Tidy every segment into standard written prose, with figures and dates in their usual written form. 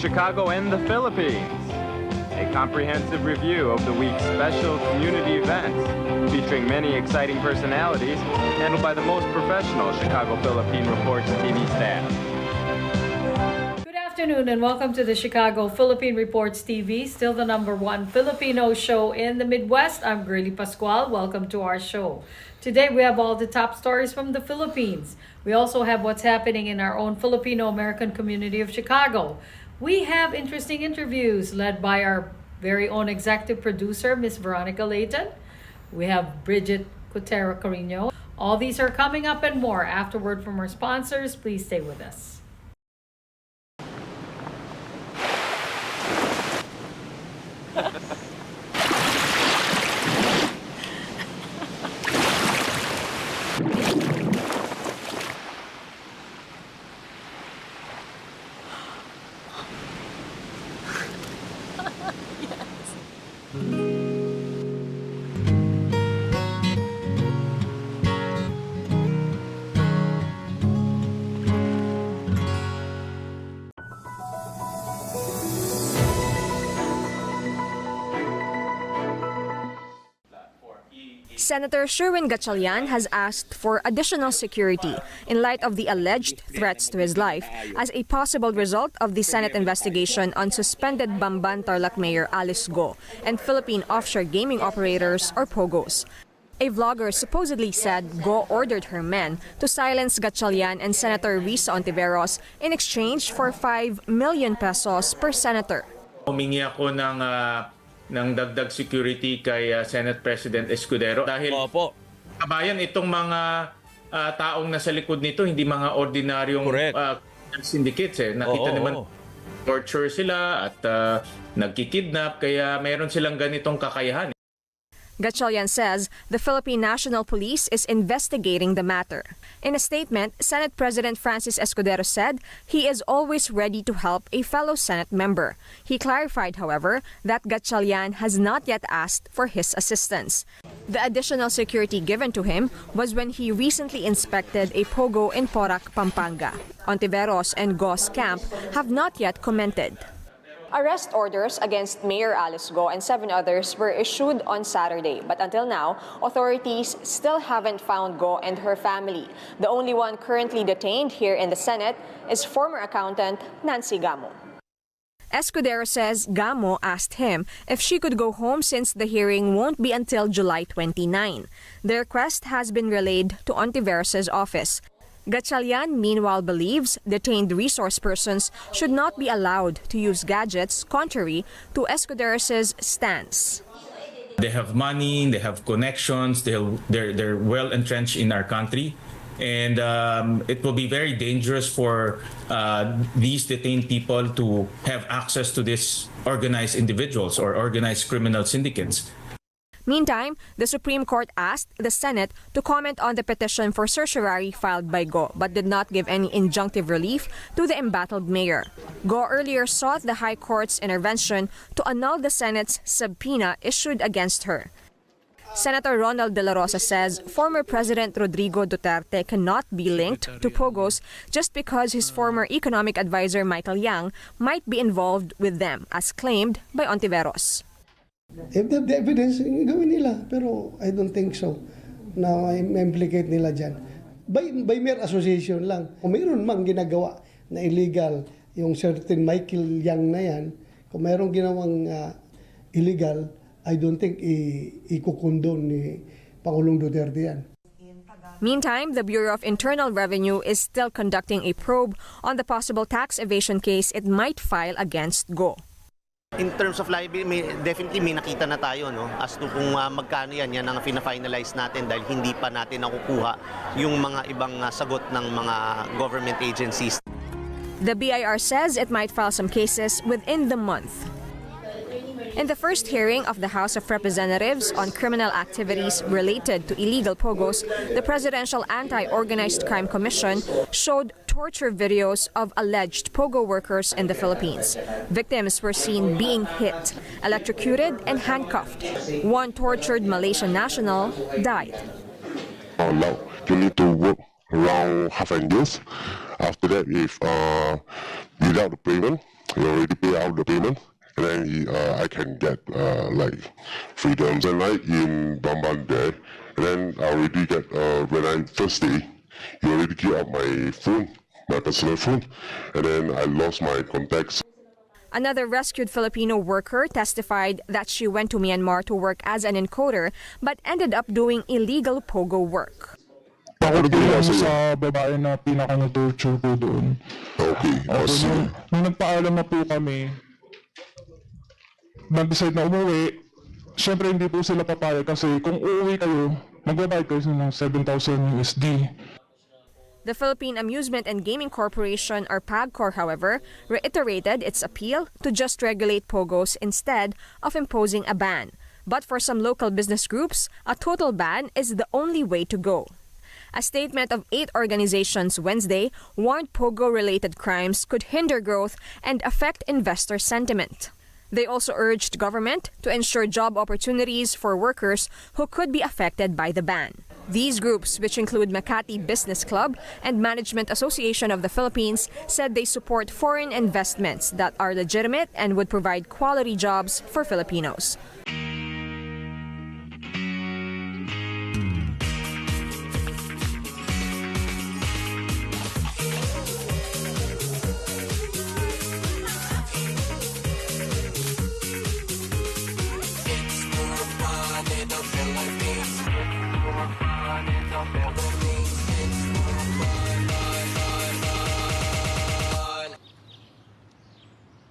Chicago and the Philippines. A comprehensive review of the week's special community events, featuring many exciting personalities, handled by the most professional Chicago Philippine Reports TV staff. Good afternoon and welcome to the Chicago Philippine Reports TV, still the #1 Filipino show in the Midwest. I'm Girly Pascual. Welcome to our show. Today we have all the top stories from the Philippines. We also have what's happening in our own Filipino-American community of Chicago. We have interesting interviews led by our very own executive producer, Miss Veronica Layton. We have Bridget Cotero Carino. All these are coming up and more afterward from our sponsors. Please stay with us. Senator Sherwin Gatchalian has asked for additional security in light of the alleged threats to his life as a possible result of the Senate investigation on suspended Bamban Tarlac Mayor Alice Go and Philippine offshore gaming operators or POGOs. A vlogger supposedly said Go ordered her men to silence Gatchalian and Senator Risa Ontiveros in exchange for 5 million pesos per senator. Humingi ako ng dagdag security kay Senate President Escudero dahil kabayan itong mga taong nasa likod nito hindi mga ordinaryong syndicates nakita naman torture sila at nagkikidnap kaya meron silang ganitong kakayahan. Gatchalian says the Philippine National Police is investigating the matter. In a statement, Senate President Francis Escudero said he is always ready to help a fellow Senate member. He clarified, however, that Gatchalian has not yet asked for his assistance. The additional security given to him was when he recently inspected a POGO in Porac, Pampanga. Ontiveros and Go's camp have not yet commented. Arrest orders against Mayor Alice Go and 7 others were issued on Saturday, but until now, authorities still haven't found Go and her family. The only one currently detained here in the Senate is former accountant Nancy Gamo. Escudero says Gamo asked him if she could go home since the hearing won't be until July 29. The request has been relayed to Ontiveros' office. Gatchalian, meanwhile, believes detained resource persons should not be allowed to use gadgets, contrary to Escuderos' stance. They have money, they have connections, they're well entrenched in our country, and it will be very dangerous for these detained people to have access to these organized individuals or organized criminal syndicates. Meantime, the Supreme Court asked the Senate to comment on the petition for certiorari filed by Go, but did not give any injunctive relief to the embattled mayor. Go earlier sought the High Court's intervention to annul the Senate's subpoena issued against her. Senator Ronald De La Rosa says former President Rodrigo Duterte cannot be linked to POGOs just because his former economic advisor Michael Yang might be involved with them, as claimed by Ontiveros. If they have the evidence, gawin nila. Pero I don't think so. Now, implicate nila dyan. By mere association lang. Kung mayroon mang ginagawa na illegal, yung certain Michael Yang na yan, kung mayroong ginawang illegal, I don't think ikukondon ni Pangulong Duterte yan. Meantime, the Bureau of Internal Revenue is still conducting a probe on the possible tax evasion case it might file against Go. In terms of liability, definitely may nakita na tayo as to kung magkano yan ang fina-finalize natin dahil hindi pa natin nakukuha yung mga ibang sagot ng mga government agencies. The BIR says it might file some cases within the month. In the first hearing of the House of Representatives on criminal activities related to illegal POGOs, the Presidential Anti-Organized Crime Commission showed torture videos of alleged POGO workers in the Philippines. Victims were seen being hit, electrocuted, and handcuffed. One tortured Malaysian national died. You need to work around half an year. After that, if without the payment, he already pay out the payment, and then I can get like freedoms and like in Bamban there, and then I already get when I first day, he already give up my phone, my personal phone, and then I lost my contacts. Another rescued Filipino worker testified that she went to Myanmar to work as an encoder but ended up doing illegal pogo work. Ako po lang sa babae na pinaka-torture po doon. Okay, Nung nagpaalam na po kami, nag-decide na umuwi, syempre hindi po sila papayag kasi kung uuwi kayo, magbabayad kayo ng 7,000 USD. The Philippine Amusement and Gaming Corporation, or PAGCOR, however, reiterated its appeal to just regulate pogos instead of imposing a ban. But for some local business groups, a total ban is the only way to go. A statement of 8 organizations Wednesday warned pogo-related crimes could hinder growth and affect investor sentiment. They also urged government to ensure job opportunities for workers who could be affected by the ban. These groups, which include Makati Business Club and Management Association of the Philippines, said they support foreign investments that are legitimate and would provide quality jobs for Filipinos.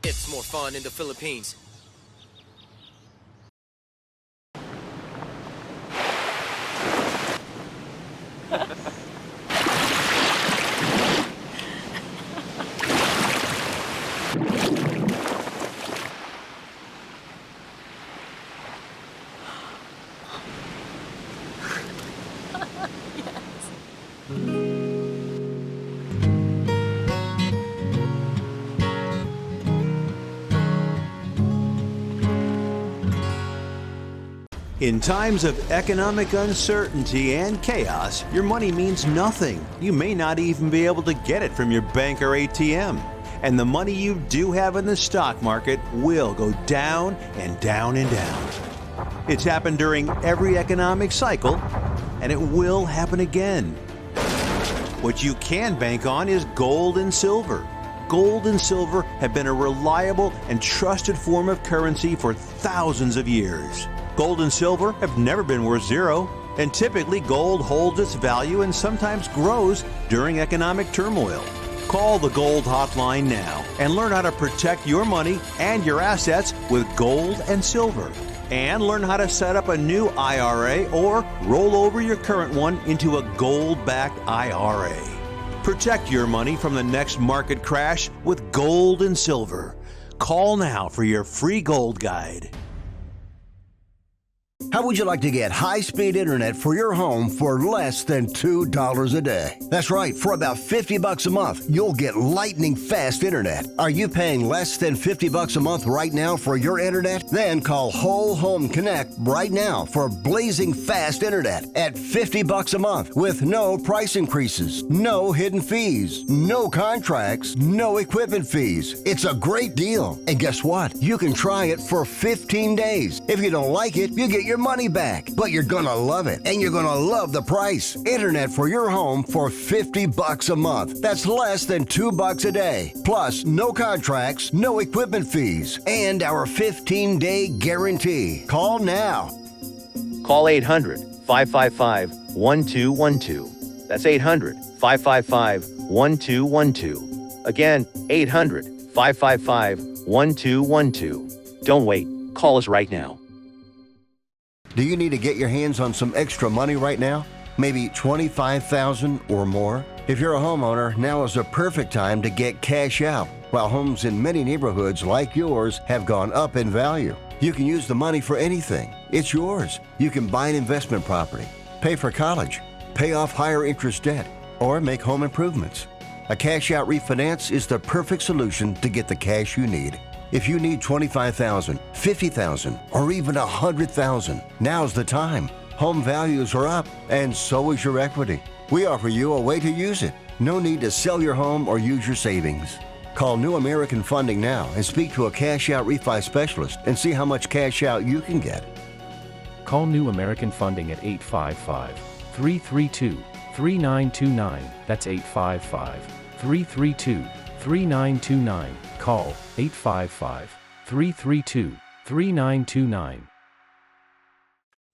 It's more fun in the Philippines. In times of economic uncertainty and chaos, your money means nothing. You may not even be able to get it from your bank or ATM. And the money you do have in the stock market will go down and down and down. It's happened during every economic cycle, and it will happen again. What you can bank on is gold and silver. Gold and silver have been a reliable and trusted form of currency for thousands of years. Gold and silver have never been worth zero, and typically gold holds its value and sometimes grows during economic turmoil. Call the Gold Hotline now and learn how to protect your money and your assets with gold and silver. And learn how to set up a new IRA or roll over your current one into a gold-backed IRA. Protect your money from the next market crash with gold and silver. Call now for your free gold guide. How would you like to get high-speed internet for your home for less than $2 a day? That's right, for about $50 a month, you'll get lightning-fast internet. Are you paying less than $50 a month right now for your internet? Then call Whole Home Connect right now for blazing fast internet at $50 a month with no price increases, no hidden fees, no contracts, no equipment fees. It's a great deal. And guess what? You can try it for 15 days. If you don't like it, you get your money back, but you're gonna love it, and you're gonna love the price. Internet for your home for $50 a month. That's less than $2 a day. Plus, no contracts, no equipment fees, and our 15-day guarantee. Call now. Call 800-555-1212. That's 800-555-1212. Again, 800-555-1212. Don't wait. Call us right now. Do you need to get your hands on some extra money right now? Maybe $25,000 or more? If you're a homeowner, now is the perfect time to get cash out. While homes in many neighborhoods like yours have gone up in value, you can use the money for anything. It's yours. You can buy an investment property, pay for college, pay off higher interest debt, or make home improvements. A cash out refinance is the perfect solution to get the cash you need. If you need $25,000, $50,000, or even $100,000, now's the time. Home values are up, and so is your equity. We offer you a way to use it. No need to sell your home or use your savings. Call New American Funding now and speak to a cash out refi specialist and see how much cash out you can get. Call New American Funding at 855-332-3929. That's 855-332-3929. Call 855-332-3929.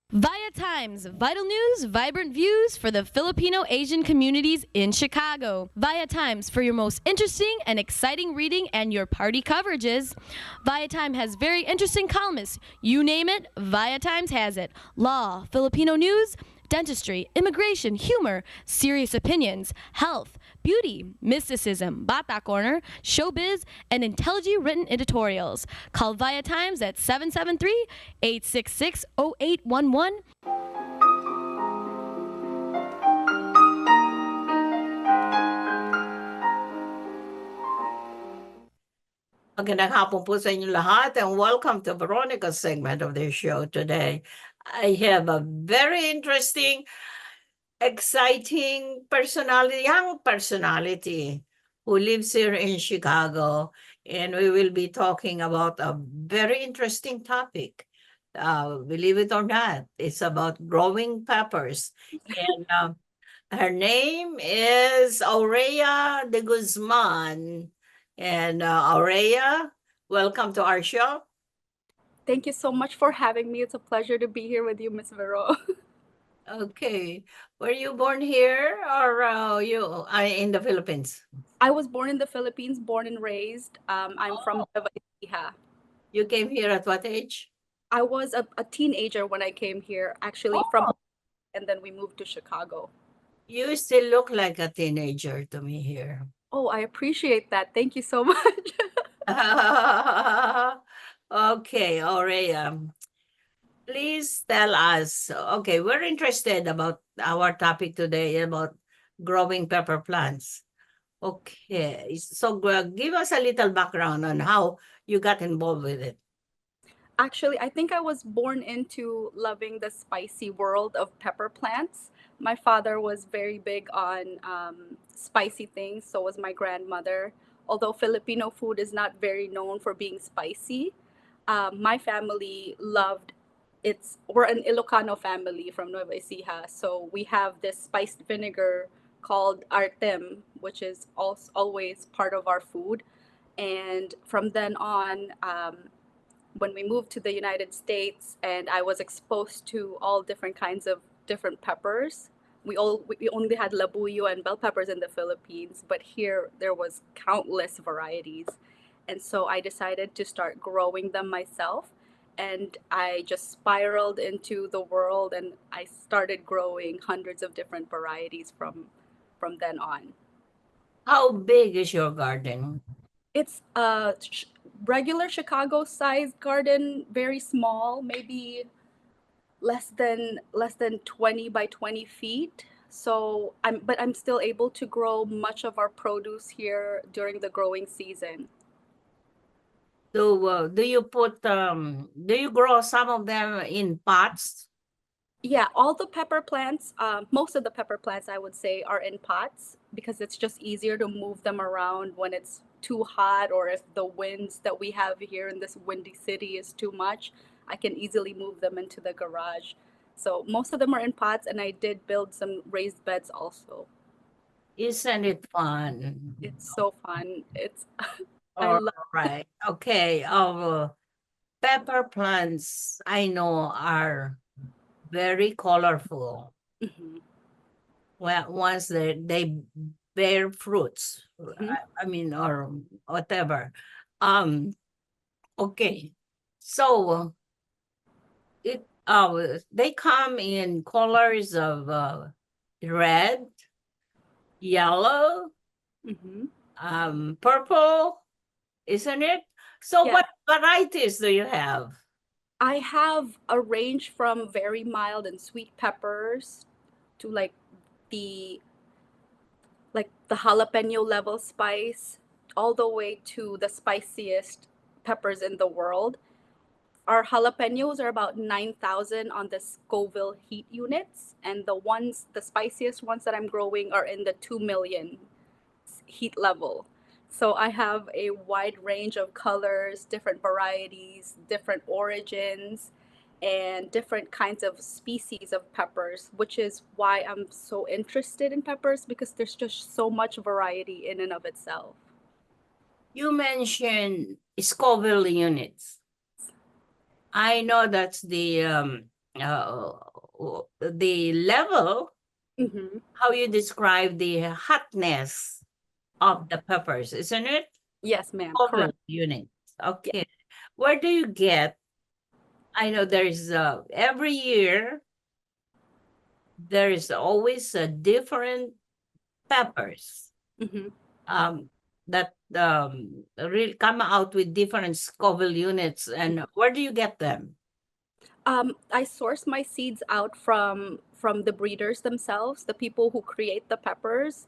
Via Times, vital news, vibrant views for the Filipino Asian communities in Chicago. Via Times for your most interesting and exciting reading and your party coverages. Via Times has very interesting columnists. You name it, Via Times has it. Law, Filipino news, dentistry, immigration, humor, serious opinions, health, beauty, mysticism, Bata Corner, showbiz, and intelligently written editorials. Call Via Times at 773-866-0811. Magandang hapon po sa inyo lahat and welcome to Veronica's segment of the show today. I have a very interesting, exciting personality, young personality who lives here in Chicago, and we will be talking about a very interesting topic. Believe it or not, it's about growing peppers. And her name is Aurea de Guzman. And Aurea, welcome to our show. Thank you so much for having me. It's a pleasure to be here with you, Miss Vero. Okay. Were you born here or you in the Philippines? I was born in the Philippines, born and raised. I'm from Nueva Ecija. You came here at what age? I was a teenager when I came here, actually from, and then we moved to Chicago. You still look like a teenager to me here. Oh, I appreciate that. Thank you so much. Okay, Aurea, please tell us. Okay, we're interested about our topic today about growing pepper plants. Okay, so give us a little background on how you got involved with it. Actually, I think I was born into loving the spicy world of pepper plants. My father was very big on spicy things, so was my grandmother. Although Filipino food is not very known for being spicy, my family loved it's. We're an Ilocano family from Nueva Ecija, so we have this spiced vinegar called artem, which is also always part of our food. And from then on, when we moved to the United States and I was exposed to all different kinds of different peppers. We only had labuyo and bell peppers in the Philippines, but here there was countless varieties. And so I decided to start growing them myself. And I just spiraled into the world and I started growing hundreds of different varieties from then on. How big is your garden? It's a regular Chicago-sized garden, very small, maybe less than 20 by 20 feet. So I'm still able to grow much of our produce here during the growing season. So do you grow some of them in pots? Yeah, all the pepper plants, most of the pepper plants I would say are in pots because it's just easier to move them around when it's too hot or if the winds that we have here in this windy city is too much. I can easily move them into the garage. So most of them are in pots and I did build some raised beds also. Isn't it fun? It's so fun. It's all right. Okay. Pepper plants I know are very colorful. Mm-hmm. Well, once they bear fruits, Mm-hmm. I mean, or whatever. Okay. So they come in colors of red, yellow, Mm-hmm. purple, isn't it? So Yeah. what varieties do you have? I have a range from very mild and sweet peppers to like the jalapeno level spice, all the way to the spiciest peppers in the world. Our jalapenos are about 9,000 on the Scoville heat units, and the spiciest ones that I'm growing are in the 2 million heat level. So I have a wide range of colors, different varieties, different origins, and different kinds of species of peppers, which is why I'm so interested in peppers because there's just so much variety in and of itself. You mentioned Scoville units. I know that's the level, how you describe the hotness of the peppers, isn't it? Yes, ma'am. Scoville Correct. units. Okay. Where do you get? I know there's every year there is always a different peppers that really come out with different Scoville units. And where do you get them? I source my seeds out from the breeders themselves, the people who create the peppers.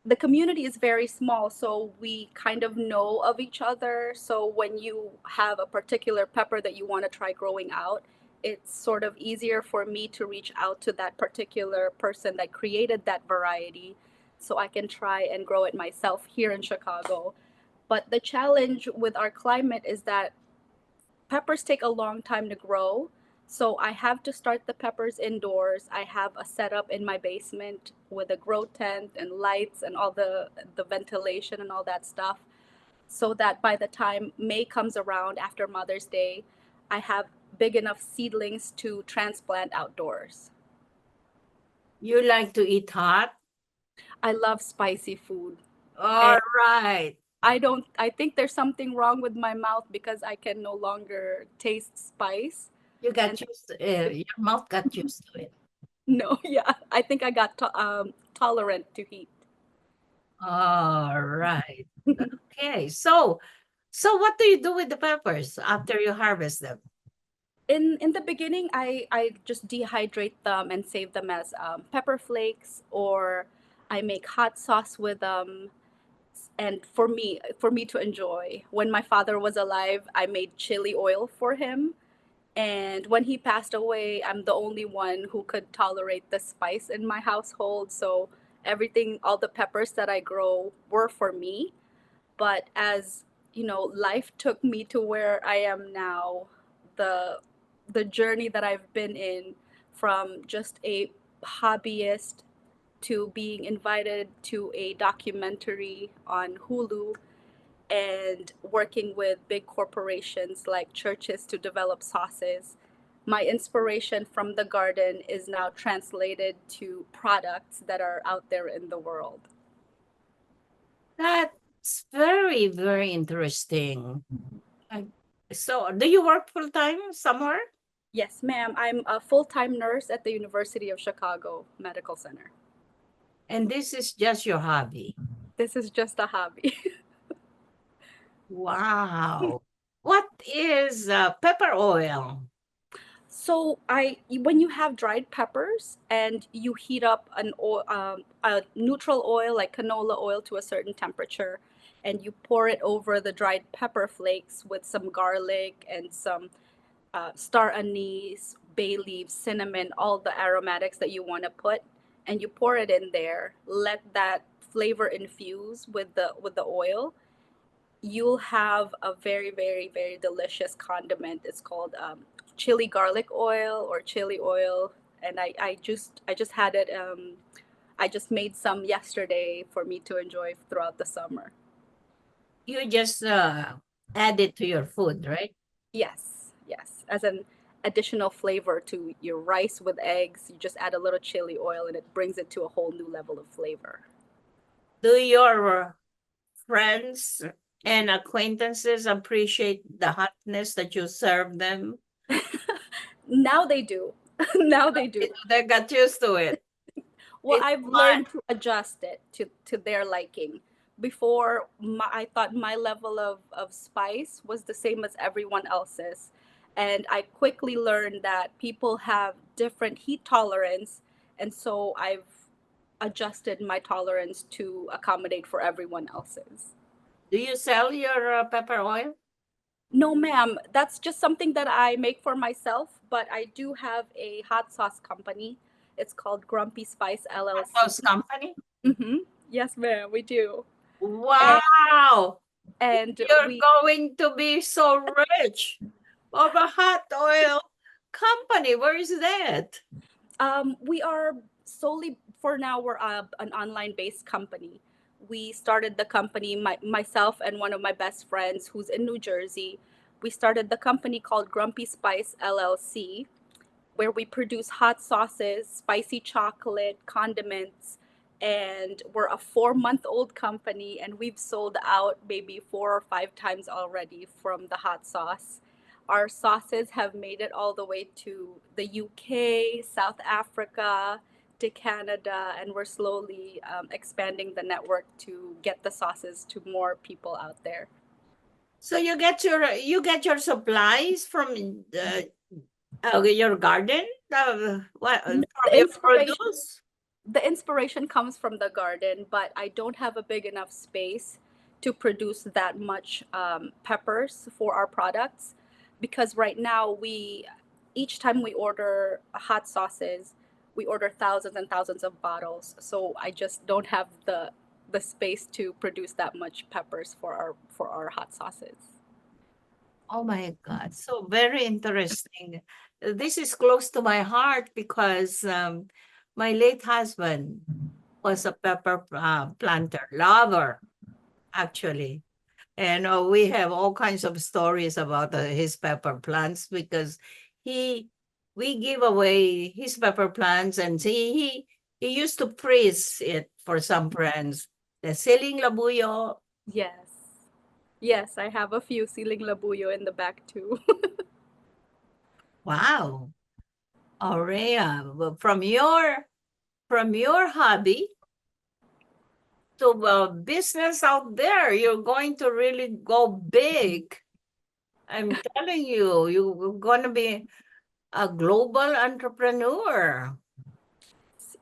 The community is very small, so we kind of know of each other. So when you have a particular pepper that you want to try growing out, it's sort of easier for me to reach out to that particular person that created that variety so I can try and grow it myself here in Chicago. But the challenge with our climate is that peppers take a long time to grow. So I have to start the peppers indoors. I have a setup in my basement with a grow tent and lights and all the ventilation and all that stuff. So that by the time May comes around after Mother's Day, I have big enough seedlings to transplant outdoors. You like to eat hot? I love spicy food. All right. I think there's something wrong with my mouth because I can no longer taste spice. You got used to your mouth got used to it. No, yeah. I think I got tolerant to heat. All right. Okay. So what do you do with the peppers after you harvest them? In the beginning, I just dehydrate them and save them as pepper flakes, or I make hot sauce with them. And for me to enjoy. When my father was alive, I made chili oil for him. And when he passed away, I'm the only one who could tolerate the spice in my household. So everything, all the peppers that I grow were for me. But as you know, life took me to where I am now. The the journey that I've been in, from just a hobbyist to being invited to a documentary on Hulu and working with big corporations like churches to develop sauces. My inspiration from the garden is now translated to products that are out there in the world. That's very, very interesting. So, do you work full time somewhere? Yes, ma'am. I'm a full-time nurse at the University of Chicago Medical Center. And this is just your hobby? This is just a hobby. Wow. What is pepper oil? So when you have dried peppers and you heat up a neutral oil like canola oil to a certain temperature, and you pour it over the dried pepper flakes with some garlic and some star anise, bay leaves, cinnamon, all the aromatics that you want to put, and you pour it in there. Let that flavor infuse with the oil. You'll have a very, very, very delicious condiment. It's called chili garlic oil or chili oil, and I just had it. I just made some yesterday for me to enjoy throughout the summer. You just add it to your food, right? Yes, yes. As an additional flavor to your rice with eggs, you just add a little chili oil, and it brings it to a whole new level of flavor. Do your friends and acquaintances appreciate the hotness that you serve them? Now they do. Now they do. They got used to it. Well, It's I've learned to adjust it to their liking. Before, I thought my level of spice was the same as everyone else's. And I quickly learned that people have different heat tolerance. And so I've adjusted my tolerance to accommodate for everyone else's. Do you sell your pepper oil? No, ma'am. That's just something that I make for myself, but I do have a hot sauce company. It's called Grumpy Spice LLC. Sauce company? Mm-hmm. Yes, ma'am, we do. Wow! And You're going to be so rich of a hot oil company. Where is that? we are solely, for now, we're an online based company. We started the company, myself and one of my best friends who's in New Jersey. We started the company called Grumpy Spice LLC, where we produce hot sauces, spicy chocolate, condiments, and we're a 4-month-old company, and we've sold out maybe 4 or 5 times already from the hot sauce. Our sauces have made it all the way to the UK, South Africa, to Canada, and we're slowly expanding the network to get the sauces to more people out there. So you get your supplies from your garden? From your produce? The inspiration comes from the garden, but I don't have a big enough space to produce that much peppers for our products, because right now each time we order hot sauces, we order thousands and thousands of bottles. So I just don't have the space to produce that much peppers for our hot sauces. Oh my God, so very interesting. This is close to my heart because my late husband was a pepper planter, lover, actually. And we have all kinds of stories about his pepper plants because he, we give away his pepper plants, and he used to freeze it for some friends. The siling labuyo. Yes. Yes, I have a few siling labuyo in the back too. Wow. Aurea, well, from your hobby to business out there, you're going to really go big. I'm telling you, you're going to be a global entrepreneur.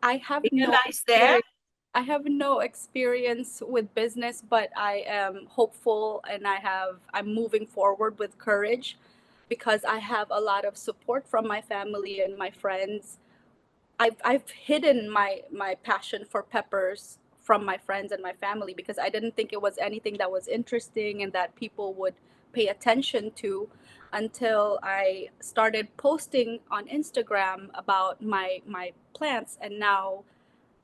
I have Realize that? I have no experience with business, but I am hopeful, and I'm moving forward with courage because I have a lot of support from my family and my friends. I've hidden my passion for peppers from my friends and my family because I didn't think it was anything that was interesting and that people would pay attention to, until I started posting on Instagram about my plants. And now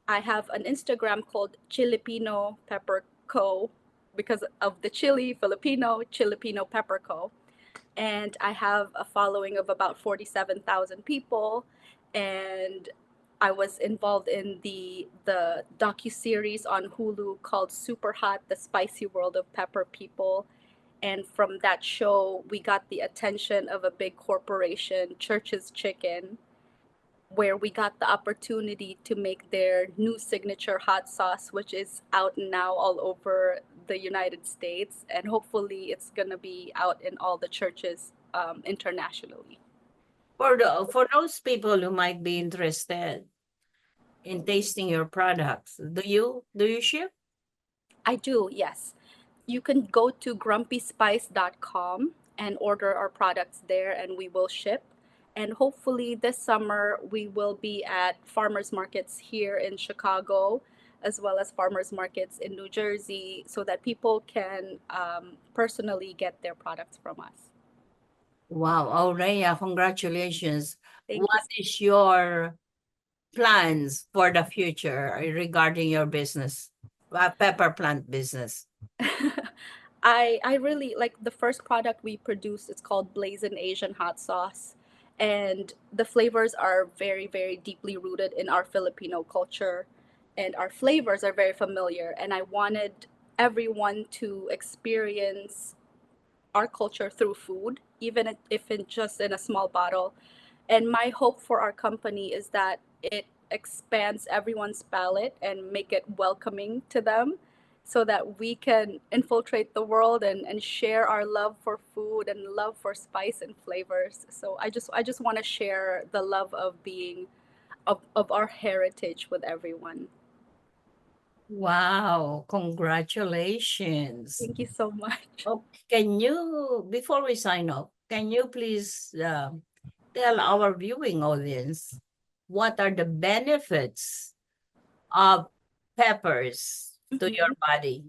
I have an Instagram called Filipino Pepper Co. because of the chili, Filipino Pepper Co. And I have a following of about 47,000 people. And I was involved in the docu-series on Hulu called Super Hot: The Spicy World of Pepper People. And from that show, we got the attention of a big corporation, Church's Chicken, where we got the opportunity to make their new signature hot sauce, which is out now all over the United States. And hopefully it's going to be out in all the churches internationally. For those people who might be interested in tasting your products, do you ship? I do, yes. You can go to grumpyspice.com and order our products there, and we will ship. And hopefully this summer we will be at farmers markets here in Chicago, as well as farmers markets in New Jersey, so that people can personally get their products from us. Wow, Aurea, congratulations. Thank What is your plans for the future regarding your business, pepper plant business? I really like the first product we produced. It's called Blazing Asian Hot Sauce. And the flavors are very, very deeply rooted in our Filipino culture. And our flavors are very familiar. And I wanted everyone to experience our culture through food, even if in just in a small bottle. And my hope for our company is that it expands everyone's palate and make it welcoming to them, so that we can infiltrate the world and share our love for food and love for spice and flavors. So I just want to share the love of being of our heritage with everyone. Wow, congratulations. Thank you so much. Oh, can you, before we sign off, can you please tell our viewing audience what are the benefits of peppers to your body?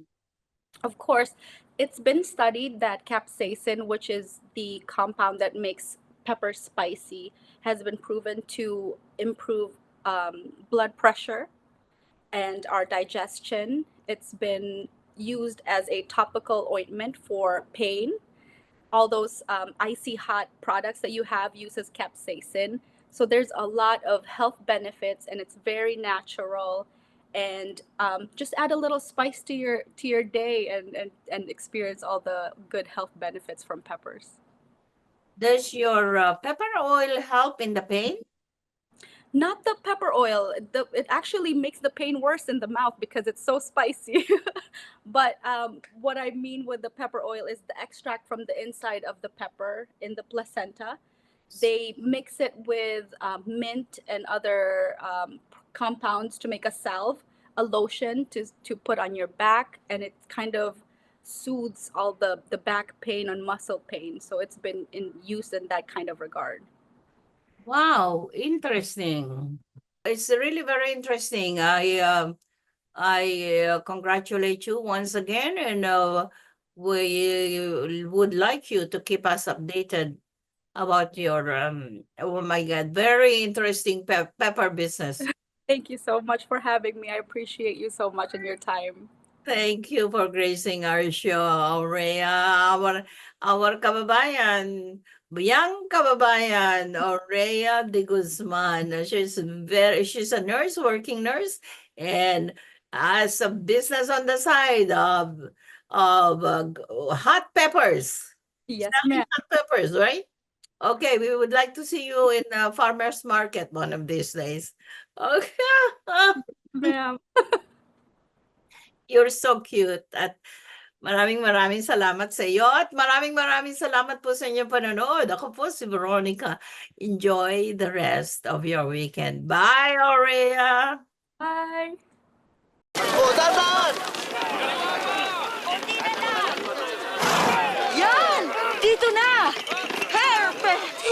Of course, it's been studied that capsaicin, which is the compound that makes pepper spicy, has been proven to improve blood pressure and our digestion. It's been used as a topical ointment for pain. All those icy hot products that you have uses capsaicin. So there's a lot of health benefits, and it's very natural. And just add a little spice to your day, and experience all the good health benefits from peppers. Does your pepper oil help in the pain? Not the pepper oil. It actually makes the pain worse in the mouth because it's so spicy. But what I mean with the pepper oil is the extract from the inside of the pepper in the placenta. They mix it with mint and other compounds to make a salve, a lotion to put on your back, and it kind of soothes all the back pain and muscle pain. So it's been in use in that kind of regard. Wow, interesting. It's really very interesting. I congratulate you once again, and we would like you to keep us updated about your oh my God, very interesting pepper business. Thank you so much for having me. I appreciate you so much and your time. Thank you for gracing our show, Rhea, our kababayan, young kababayan, Rhea de Guzman. She's a nurse, working nurse, and has a business on the side of hot peppers. Yes, Selling ma'am. hot peppers, right? Okay, we would like to see you in a farmer's market one of these days. Okay. Ma'am. You're so cute at maraming salamat sa iyo at maraming salamat po sa inyong panonood. Ako po si Veronica. Enjoy the rest of your weekend. Bye, Aurea! Bye! Oh, dadan! Yan! Dito na! Perfect!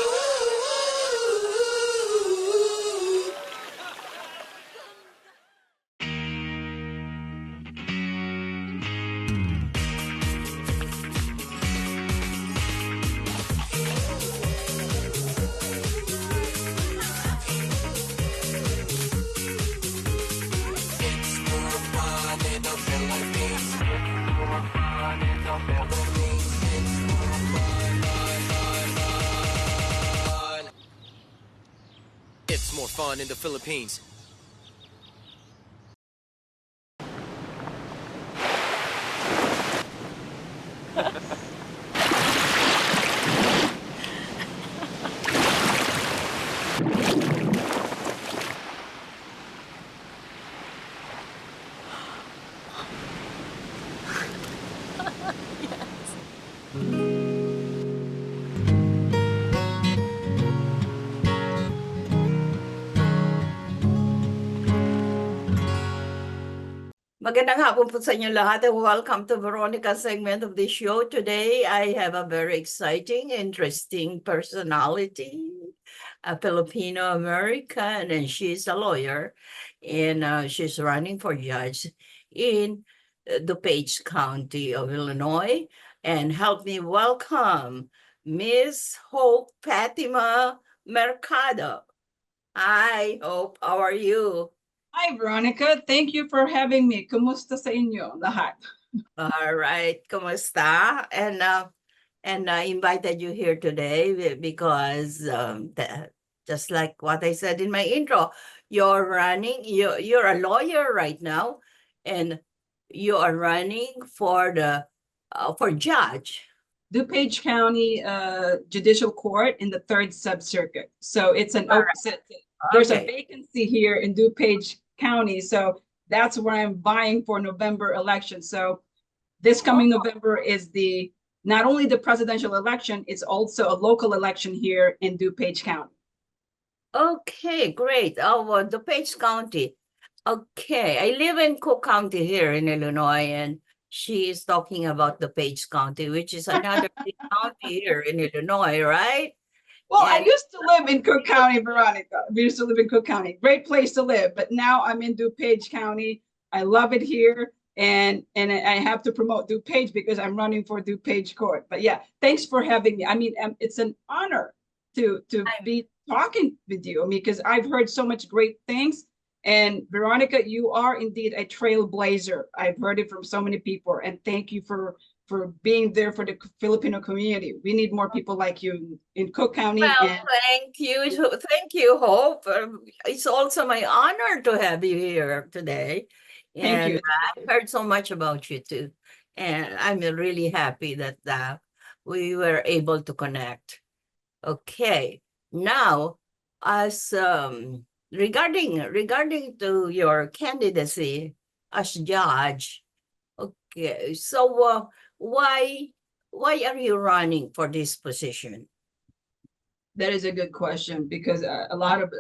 It's more fun in the Philippines. Magandang hapon po sa inyo lahat and welcome to Veronica's segment of the show. Today, I have a very exciting, interesting personality, a Filipino-American, and she's a lawyer, and she's running for judge in DuPage County of Illinois. And help me welcome Miss Hope Fatima Mercado. Hi, Hope. How are you? Hi, Veronica. Thank you for having me. Kumusta sa inyo lahat? All right, kumusta? And I invited you here today because just like what I said in my intro, you're a lawyer right now, and you are running for judge. DuPage County Judicial Court in the 3rd Sub-Circuit. So it's an open set. There's a vacancy here in DuPage County, so that's where I'm vying for November election. So this coming November is not only the presidential election, it's also a local election here in DuPage County. Okay, great. Oh, well, DuPage County. Okay, I live in Cook County here in Illinois, and she is talking about DuPage County, which is another big county here in Illinois, right? Well, I used to live in Cook County, Veronica. We used to live in Cook County. Great place to live. But now I'm in DuPage County. I love it here. and I have to promote DuPage because I'm running for DuPage Court. But yeah, thanks for having me. I mean, it's an honor to be talking with you, because I've heard so much great things. And Veronica, you are indeed a trailblazer. I've heard it from so many people, and thank you for being there for the Filipino community. We need more people like you in Cook County. Well, and thank you. Thank you, Hope. It's also my honor to have you here today. Thank you. And I've heard so much about you too. And I'm really happy that we were able to connect. Okay. Now, as regarding to your candidacy as judge, okay, so why are you running for this position? That is a good question, because a lot of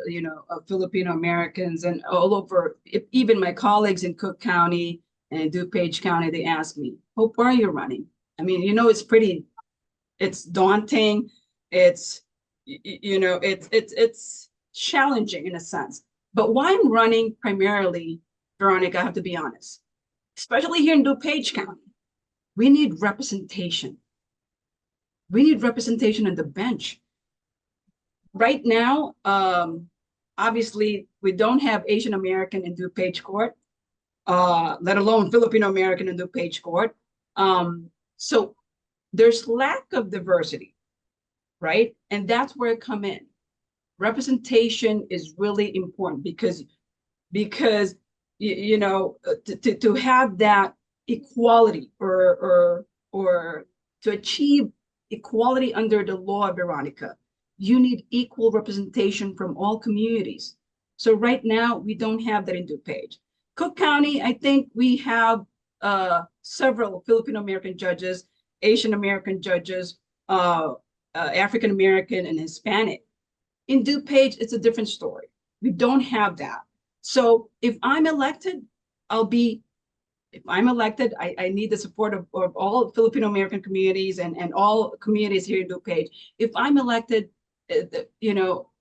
Filipino Americans and all over, even my colleagues in Cook County and DuPage County, they ask me, Hope, why are you running? I mean, it's daunting. It's it's challenging in a sense. But why I'm running primarily, Veronica, I have to be honest, especially here in DuPage County, we need representation. We need representation on the bench. Right now, obviously, we don't have Asian American in DuPage Court, let alone Filipino American in DuPage Court. So there's lack of diversity, right? And that's where it come in. Representation is really important because to have that equality or to achieve equality under the law, Veronica, you need equal representation from all communities. So right now, we don't have that in DuPage. Cook County, I think we have several Filipino American judges, Asian American judges, African American, and Hispanic. In DuPage, it's a different story. We don't have that. So if I'm elected, I need the support of all Filipino American communities and all communities here in DuPage. If I'm elected,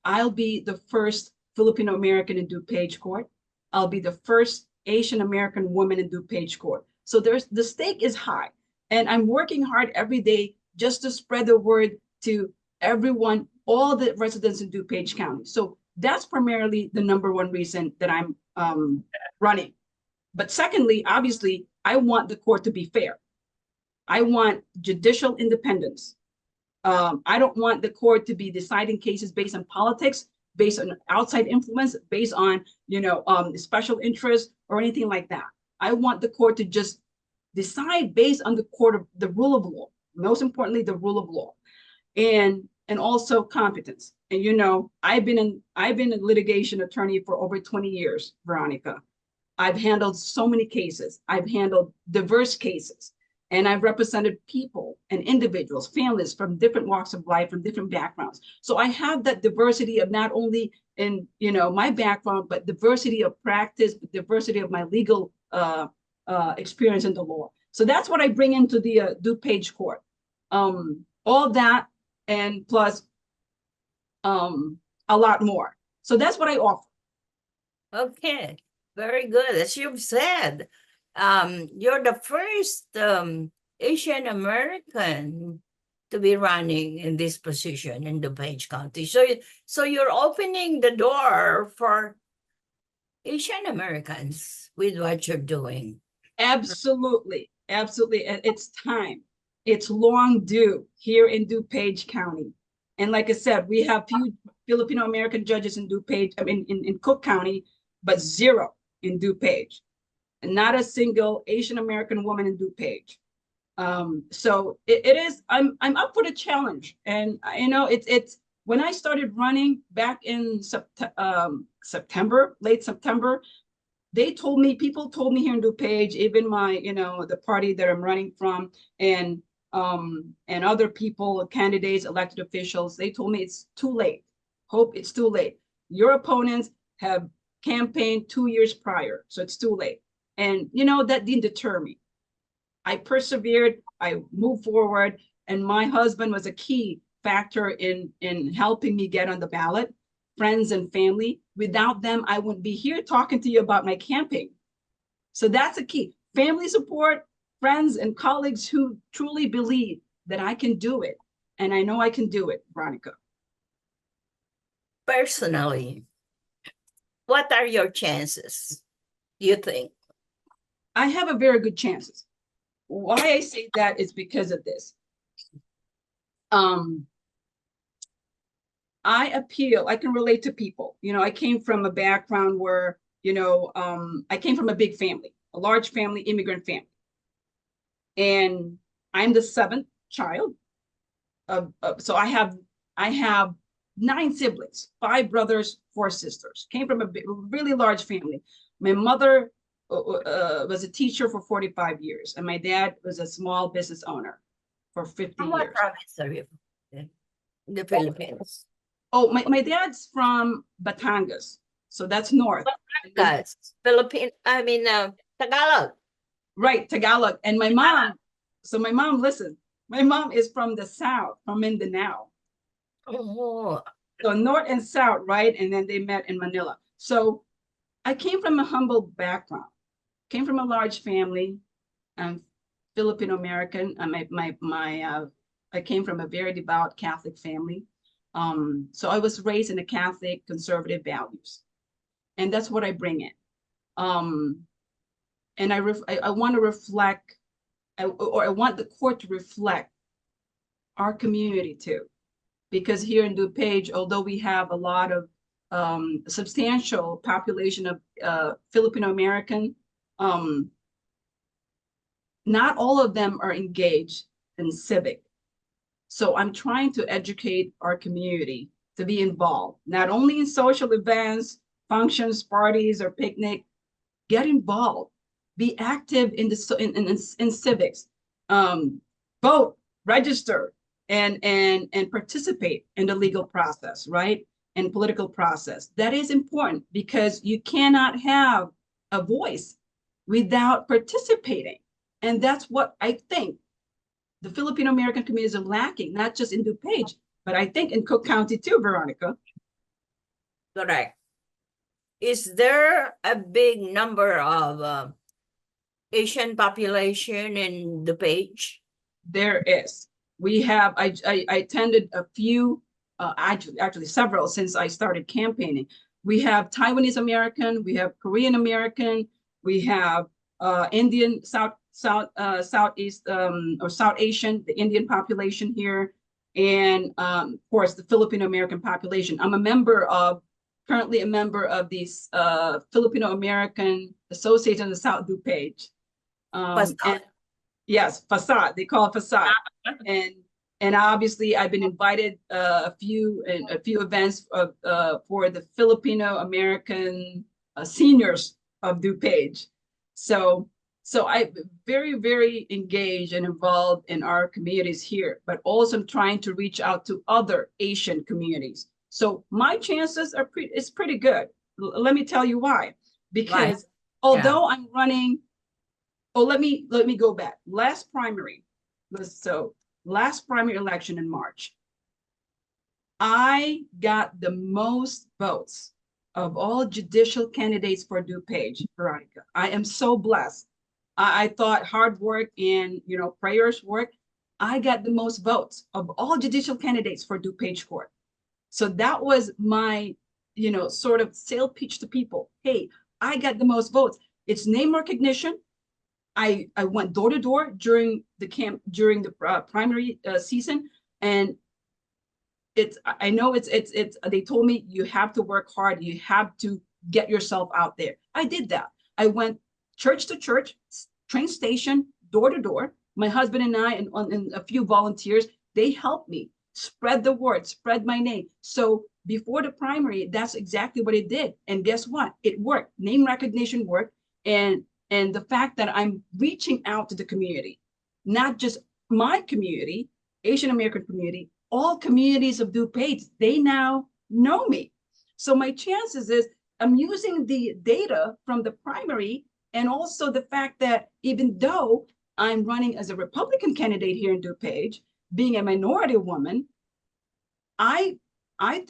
I'll be the first Filipino American in DuPage Court. I'll be the first Asian American woman in DuPage Court. So the stake is high, and I'm working hard every day just to spread the word to everyone, all the residents in DuPage County. So that's primarily the number one reason that I'm running. But secondly, obviously, I want the court to be fair. I want judicial independence. I don't want the court to be deciding cases based on politics, based on outside influence, based on special interest or anything like that. I want the court to just decide based on the rule of law. Most importantly, the rule of law, and also competence. And I've been a litigation attorney for over 20 years, Veronica. I've handled so many cases. I've handled diverse cases. And I've represented people and individuals, families from different walks of life, from different backgrounds. So I have that diversity of not only in my background, but diversity of practice, diversity of my legal experience in the law. So that's what I bring into the DuPage Court. All that and plus a lot more. So that's what I offer. Okay, very good. As you've said, you're the first Asian American to be running in this position in DuPage County. So you're opening the door for Asian Americans with what you're doing. Absolutely. Absolutely. It's time. It's long due here in DuPage County. And like I said, we have few Filipino American judges in DuPage, in Cook County, but zero in DuPage. And not a single Asian American woman in DuPage. So it is, I'm up for the challenge. And it's when I started running back in September, late September, people told me here in DuPage, even my, the party that I'm running from, and other people, candidates, elected officials, they told me it's too late. Hope, it's too late. Your opponents have campaigned 2 years prior, so it's too late. And that didn't deter me. I persevered, I moved forward, and my husband was a key factor in helping me get on the ballot, friends and family. Without them, I wouldn't be here talking to you about my campaign. So that's a key. family support, friends and colleagues who truly believe that I can do it. And I know I can do it, Veronica. Personally, what are your chances, do you think? I have a very good chances. Why I say that is because of this. I can relate to people. You know, I came from a background where, I came from a big family, a large family, immigrant family. And I'm the seventh child so I have 9 siblings, 5 brothers, 4 sisters. Came from a really large family. My mother was a teacher for 45 years, and my dad was a small business owner for 50 years. What province are you in the Philippines? Oh, my dad's from Batangas, so that's north. Batangas, Tagalog. Right, Tagalog. And my mom, listen, my mom is from the south, from Mindanao. Oh. So north and south, right? And then they met in Manila. So I came from a humble background, came from a large family. I'm Filipino American. I came from a very devout Catholic family. So I was raised in a Catholic conservative values, and that's what I bring in. And I want to reflect, or I want the court to reflect our community too, because here in DuPage, although we have a lot of substantial population of Filipino American, not all of them are engaged in civic. So I'm trying to educate our community to be involved, not only in social events, functions, parties, or picnic. Get involved, be active in civics, vote, register, and participate in the legal process, right? And political process. That is important because you cannot have a voice without participating. And that's what I think the Filipino American communities are lacking, not just in DuPage, but I think in Cook County too, Veronica. Correct. Is there a big number of Asian population in DuPage? There is. We have, I attended a few, actually several since I started campaigning. We have Taiwanese American, we have Korean American, we have Indian, Southeast or South Asian, the Indian population here, and of course the Filipino American population. I'm currently a member of the Filipino American Association of the South DuPage. Yes, FASAD. They call it FASAD. And obviously, I've been invited a few events for the Filipino American seniors of DuPage. So I'm very, very engaged and involved in our communities here, but also I'm trying to reach out to other Asian communities. So my chances are pretty good. Let me tell you why. Because although I'm running, let me go back. Last primary election in March, I got the most votes of all judicial candidates for DuPage, Veronica. I am so blessed. I thought hard work and prayers work. I got the most votes of all judicial candidates for DuPage Court. So that was my, sort of sale pitch to people. Hey, I got the most votes. It's name recognition. I went door to door during the primary season, and I know it's they told me you have to work hard, you have to get yourself out there. I did that. I went church to church, train station, door to door. My husband and I and a few volunteers, they helped me spread the word, spread my name. So before the primary, that's exactly what it did. And guess what? It worked. Name recognition worked. And the fact that I'm reaching out to the community, not just my community, Asian American community, all communities of DuPage, they now know me. So my chances is I'm using the data from the primary, and also the fact that even though I'm running as a Republican candidate here in DuPage, being a minority woman, I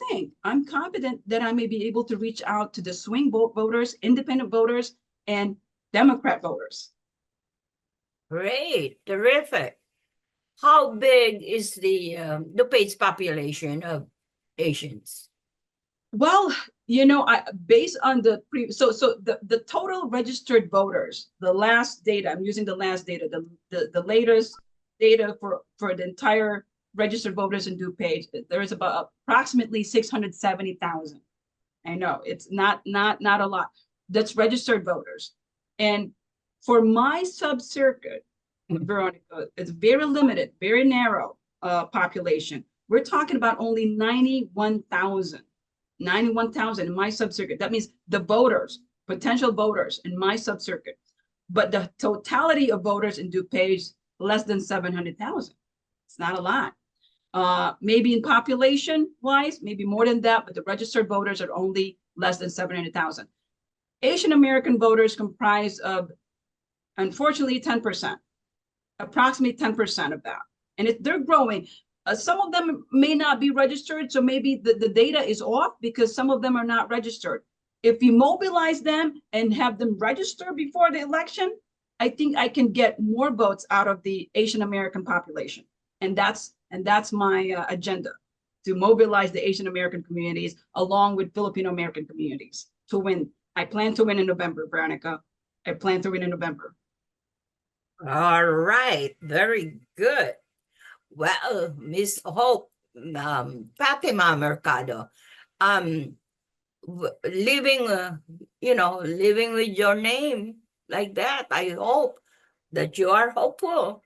think I'm confident that I may be able to reach out to the swing vote voters, independent voters, and Democrat voters. Great, terrific. How big is the DuPage's population of Asians? Well, based on the the total registered voters, the last data, I'm using the last data, the latest data for the entire registered voters in DuPage, there is about approximately 670,000. I know it's not a lot. That's registered voters. And for my sub-circuit, Veronica, it's very limited, very narrow population. We're talking about only 91,000 in my sub-circuit. That means the voters, potential voters in my sub-circuit. But the totality of voters in DuPage, less than 700,000. It's not a lot. Maybe in population wise, maybe more than that, but the registered voters are only less than 700,000. Asian American voters comprise of, unfortunately, 10%, approximately 10% of that. And they're growing. Some of them may not be registered, so maybe the data is off because some of them are not registered. If you mobilize them and have them register before the election, I think I can get more votes out of the Asian American population. And that's my agenda, to mobilize the Asian American communities along with Filipino American communities to win. I plan to win in November, Veronica. I plan to win in November. All right, very good. Well, Miss Hope, Fatima Mercado, living, living with your name like that, I hope that you are hopeful.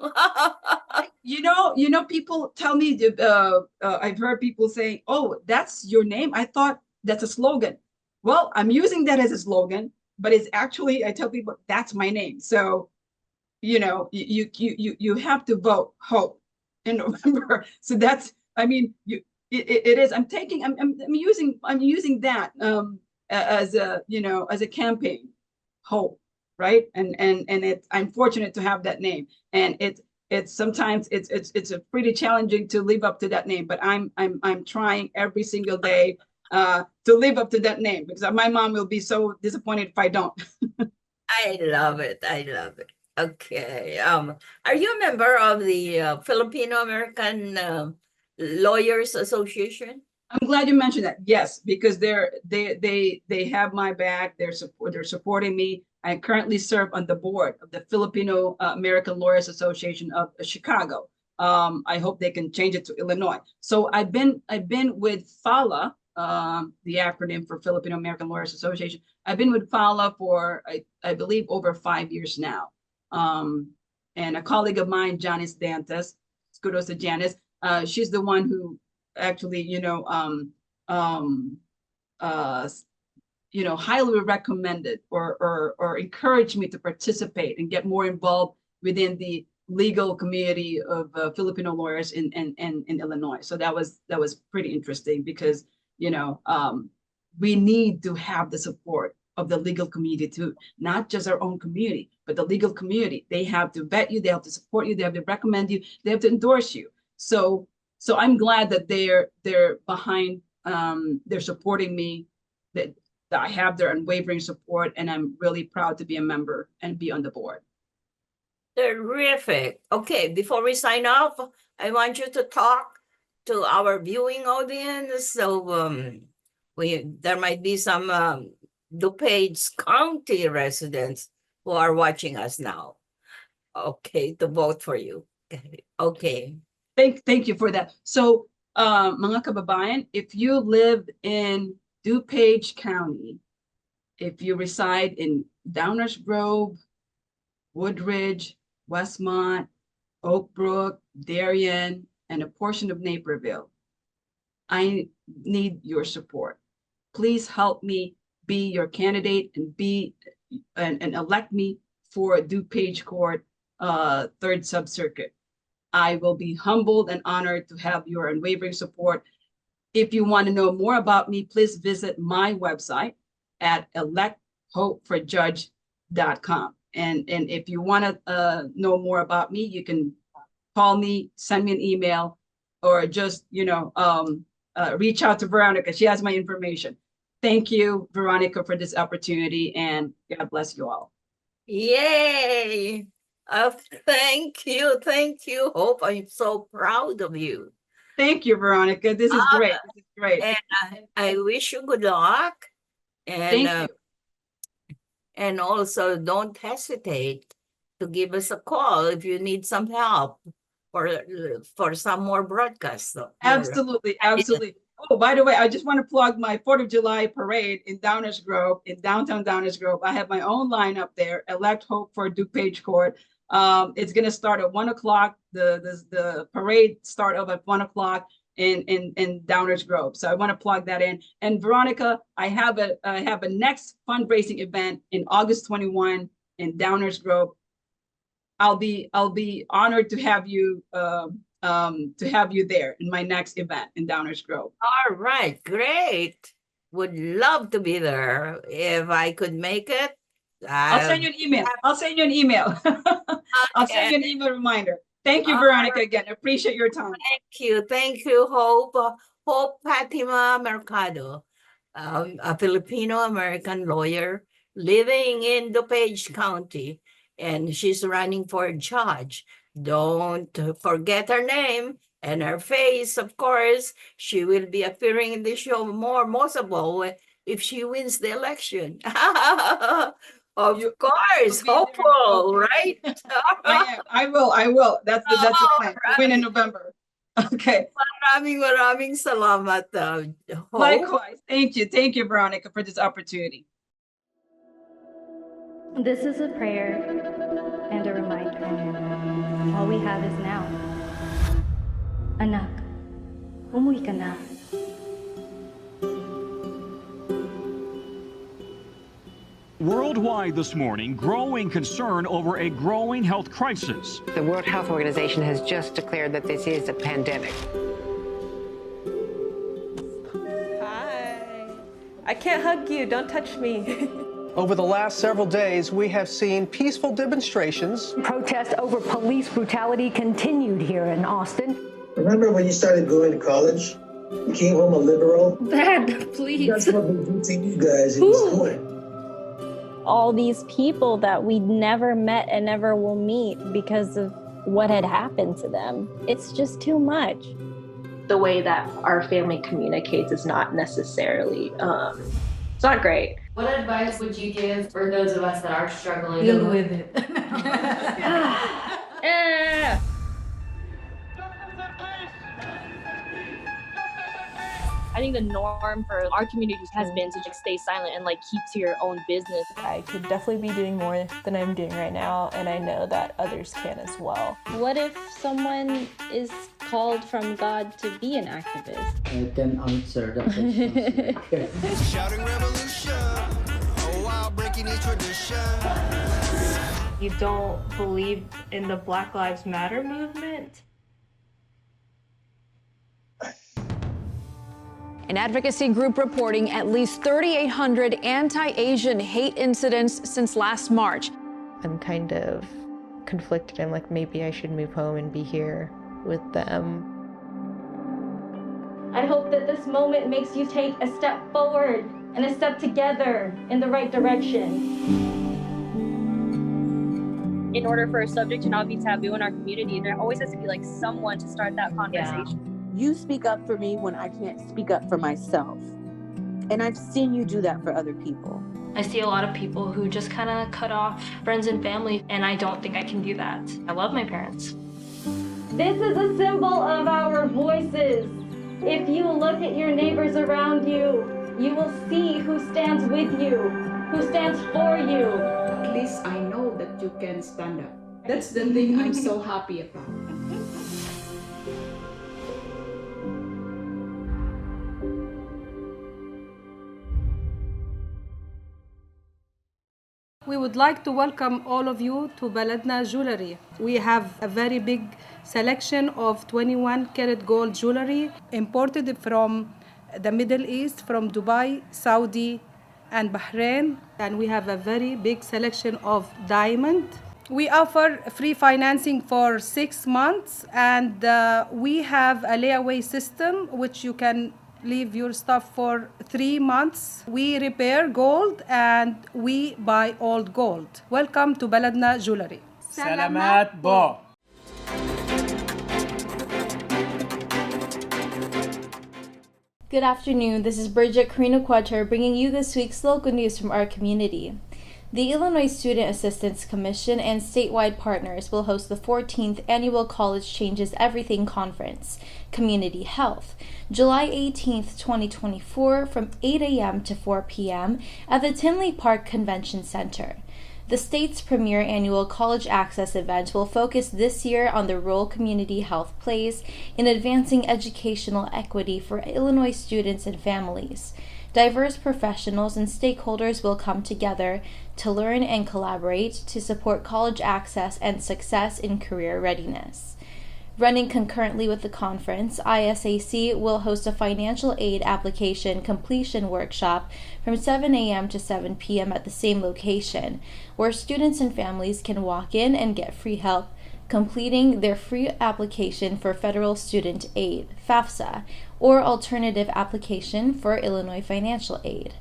People tell me, I've heard people say, oh, that's your name. I thought that's a slogan. Well, I'm using that as a slogan, but it's actually, I tell people that's my name. So, you have to vote hope in November. So that's, it is, I'm using that as a campaign, hope, right? And I'm fortunate to have that name. And it's sometimes it's a pretty challenging to live up to that name, but I'm trying every single day to live up to that name, because my mom will be so disappointed if I don't. I love it. I love it. Okay. Are you a member of the Filipino American Lawyers Association? I'm glad you mentioned that. Yes, because they have my back. They're supporting me. I currently serve on the board of the Filipino American Lawyers Association of Chicago. I hope they can change it to Illinois. So I've been with FALA, the acronym for Filipino American Lawyers Association. I've been with FALA for I believe over 5 years now. And a colleague of mine, Janice Dantes, kudos to Janice. She's the one who actually, highly recommended or encouraged me to participate and get more involved within the legal community of Filipino lawyers in Illinois. So that was pretty interesting because, we need to have the support of the legal community too, not just our own community, but the legal community. They have to vet you, they have to support you, they have to recommend you, they have to endorse you. So I'm glad that they're behind, they're supporting me, that I have their unwavering support, and I'm really proud to be a member and be on the board. Terrific. Okay, before we sign off, I want you to talk to our viewing audience. So there might be some DuPage County residents who are watching us now. Okay, to vote for you. Okay. Thank you for that. So, mga kababayan, if you live in DuPage County, if you reside in Downers Grove, Woodridge, Westmont, Oak Brook, Darien, and a portion of Naperville, I need your support. Please help me be your candidate and elect me for DuPage Court, 3rd Sub-Circuit. I will be humbled and honored to have your unwavering support. If you want to know more about me, please visit my website at electhopeforjudge.com. And if you want to know more about me, you can call me, send me an email, or just, reach out to Veronica. She has my information. Thank you, Veronica, for this opportunity, and God bless you all. Yay! Uh, thank you, Hope. I'm so proud of you. Thank you, Veronica. This is great. This is great. And I wish you good luck. And Thank you. and also don't hesitate to give us a call if you need some help for some more broadcasts. Absolutely, absolutely. Oh, by the way, I just want to plug my 4th of July parade in Downers Grove, in downtown Downers Grove. I have my own lineup there, Elect Hope for DuPage Court. It's going to start at 1 o'clock. The parade start up at 1 o'clock in Downers Grove. So I want to plug that in. And Veronica, I have a next fundraising event in August 21 in Downers Grove. I'll be honored to have you there in my next event in Downers Grove. All right, great. Would love to be there if I could make it. I'll send you an email. I'll send you an email. I'll send you an email reminder. Thank you, Veronica, again. I appreciate your time. Thank you, Hope. Hope Fatima Mercado, a Filipino-American lawyer living in DuPage County, and she's running for judge. Don't forget her name and her face, of course. She will be appearing in the show most of all if she wins the election. Of course, hopeful, right? I will. That's the plan. Right. Win in November. Okay. Maraming salamat, Hope. Likewise. Thank you, Veronica, for this opportunity. This is a prayer and a reminder. All we have is now. Anak, umuwi ka na. Worldwide this morning, growing concern over a growing health crisis. The World Health Organization has just declared that this is a pandemic. Hi. I can't hug you. Don't touch me. Over the last several days, we have seen peaceful demonstrations. Protests over police brutality continued here in Austin. Remember when you started going to college? You came home a liberal? Dad, please. That's what we do to you guys in school. All these people that we never met and never will meet because of what had happened to them. It's just too much. The way that our family communicates is not necessarily, it's not great. What advice would you give for those of us that are struggling? Deal with it. I think the norm for our community has been to just stay silent and like keep to your own business. I could definitely be doing more than I'm doing right now, and I know that others can as well. What if someone is called from God to be an activist? I can answer that question. Shouting revolution, oh wow, breaking each tradition. You don't believe in the Black Lives Matter movement? An advocacy group reporting at least 3,800 anti-Asian hate incidents since last March. I'm kind of conflicted. I'm like, maybe I should move home and be here with them. I hope that this moment makes you take a step forward and a step together in the right direction. In order for a subject to not be taboo in our community, there always has to be like someone to start that conversation. Yeah. You speak up for me when I can't speak up for myself. And I've seen you do that for other people. I see a lot of people who just kind of cut off friends and family, and I don't think I can do that. I love my parents. This is a symbol of our voices. If you look at your neighbors around you, you will see who stands with you, who stands for you. At least I know that you can stand up. That's the thing I'm so happy about. We would like to welcome all of you to Baladna Jewelry. We have a very big selection of 21 karat gold jewelry imported from the Middle East, from Dubai, Saudi, and Bahrain. And we have a very big selection of diamond. We offer free financing for 6 months, and we have a layaway system which you can leave your stuff for 3 months. We repair gold and we buy old gold. Welcome to Baladna Jewelry. Salamat po! Good afternoon, this is Bridget Carino-Quater bringing you this week's local news from our community. The Illinois Student Assistance Commission and statewide partners will host the 14th Annual College Changes Everything Conference, Community Health, July 18th, 2024 from 8 a.m. to 4 p.m. at the Tinley Park Convention Center. The state's premier annual college access event will focus this year on the role community health plays in advancing educational equity for Illinois students and families. Diverse professionals and stakeholders will come together to learn and collaborate to support college access and success in career readiness. Running concurrently with the conference, ISAC will host a financial aid application completion workshop from 7 a.m. to 7 p.m. at the same location, where students and families can walk in and get free help completing their free application for Federal Student Aid, FAFSA, or alternative application for Illinois Financial Aid.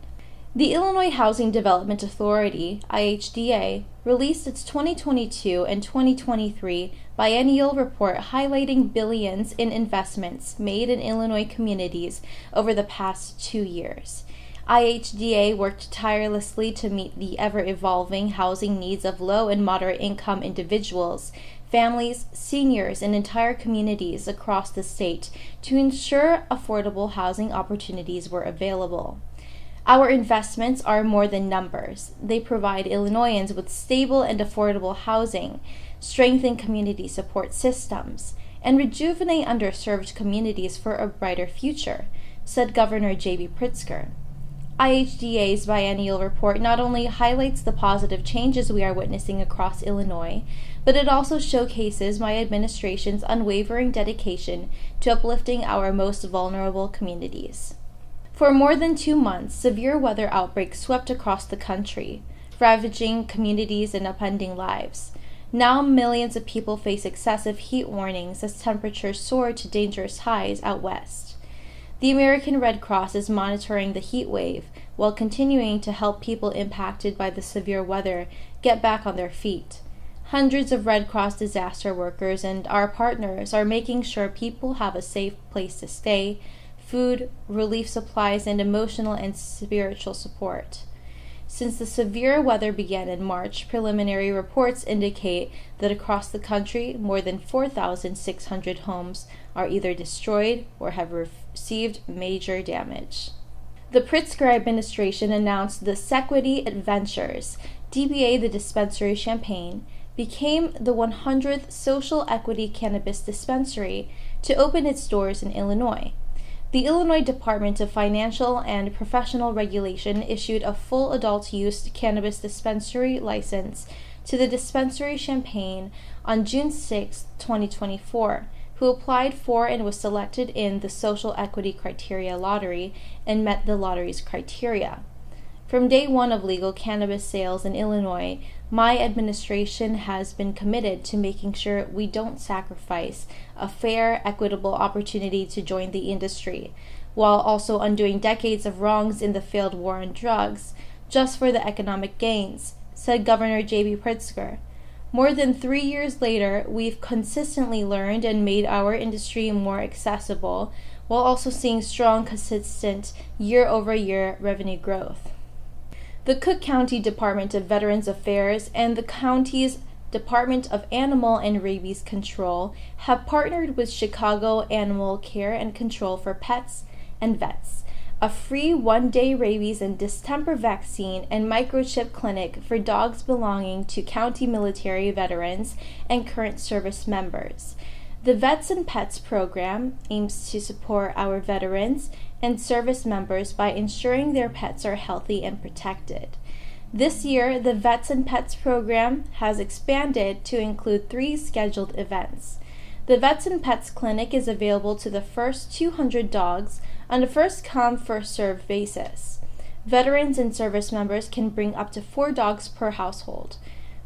The Illinois Housing Development Authority, IHDA, released its 2022 and 2023 biennial report highlighting billions in investments made in Illinois communities over the past 2 years. IHDA worked tirelessly to meet the ever-evolving housing needs of low and moderate-income individuals, families, seniors, and entire communities across the state to ensure affordable housing opportunities were available. Our investments are more than numbers. They provide Illinoisans with stable and affordable housing, strengthen community support systems, and rejuvenate underserved communities for a brighter future, said Governor J.B. Pritzker. IHDA's biennial report not only highlights the positive changes we are witnessing across Illinois, but it also showcases my administration's unwavering dedication to uplifting our most vulnerable communities. For more than 2 months, severe weather outbreaks swept across the country, ravaging communities and upending lives. Now millions of people face excessive heat warnings as temperatures soar to dangerous highs out west. The American Red Cross is monitoring the heat wave while continuing to help people impacted by the severe weather get back on their feet. Hundreds of Red Cross disaster workers and our partners are making sure people have a safe place to stay, food, relief supplies, and emotional and spiritual support. Since the severe weather began in March, preliminary reports indicate that across the country, more than 4,600 homes are either destroyed or have received major damage. The Pritzker administration announced the Cprtv Adventures, DBA the Dispensary Champaign, became the 100th social equity cannabis dispensary to open its doors in Illinois. The Illinois Department of Financial and Professional Regulation issued a full adult use cannabis dispensary license to the Dispensary Champaign on June 6, 2024, who applied for and was selected in the Social Equity Criteria Lottery and met the lottery's criteria. From day one of legal cannabis sales in Illinois, my administration has been committed to making sure we don't sacrifice a fair, equitable opportunity to join the industry, while also undoing decades of wrongs in the failed war on drugs, just for the economic gains, said Governor J.B. Pritzker. More than 3 years later, we've consistently learned and made our industry more accessible, while also seeing strong, consistent, year-over-year revenue growth. The Cook County Department of Veterans Affairs and the county's Department of Animal and Rabies Control have partnered with Chicago Animal Care and Control for Pets and Vets, a free one-day rabies and distemper vaccine and microchip clinic for dogs belonging to county military veterans and current service members. The Vets and Pets program aims to support our veterans and service members by ensuring their pets are healthy and protected. This year, the Vets and Pets program has expanded to include 3 scheduled events. The Vets and Pets Clinic is available to the first 200 dogs on a first-come, first-served basis. Veterans and service members can bring up to 4 dogs per household.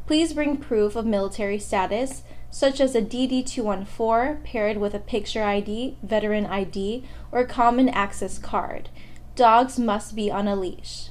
Please bring proof of military status, such as a DD-214 paired with a picture ID, veteran ID, or common access card. Dogs must be on a leash.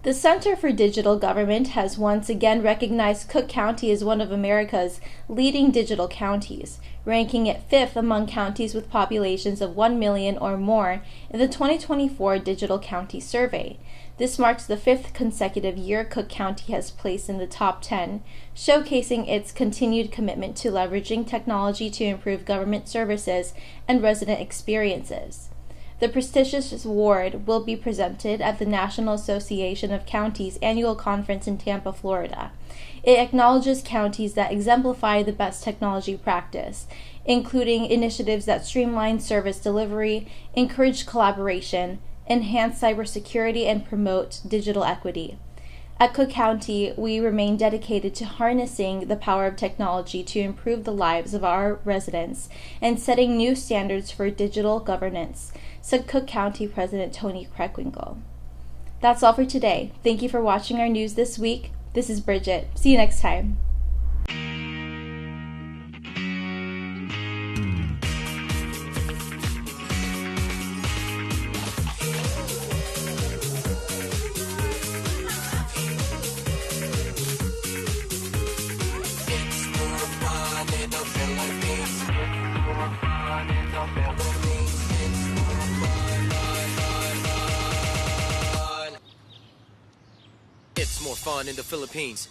The Center for Digital Government has once again recognized Cook County as one of America's leading digital counties, ranking it 5th among counties with populations of 1 million or more in the 2024 Digital County Survey. This marks the 5th consecutive year Cook County has placed in the top 10, showcasing its continued commitment to leveraging technology to improve government services and resident experiences. The prestigious award will be presented at the National Association of Counties annual conference in Tampa, Florida. It acknowledges counties that exemplify the best technology practice, including initiatives that streamline service delivery, encourage collaboration, enhance cybersecurity, and promote digital equity. At Cook County, we remain dedicated to harnessing the power of technology to improve the lives of our residents and setting new standards for digital governance, said Cook County President Tony Kreckwinkle. That's all for today. Thank you for watching our news this week. This is Bridget. See you next time. It's more fun in the Philippines.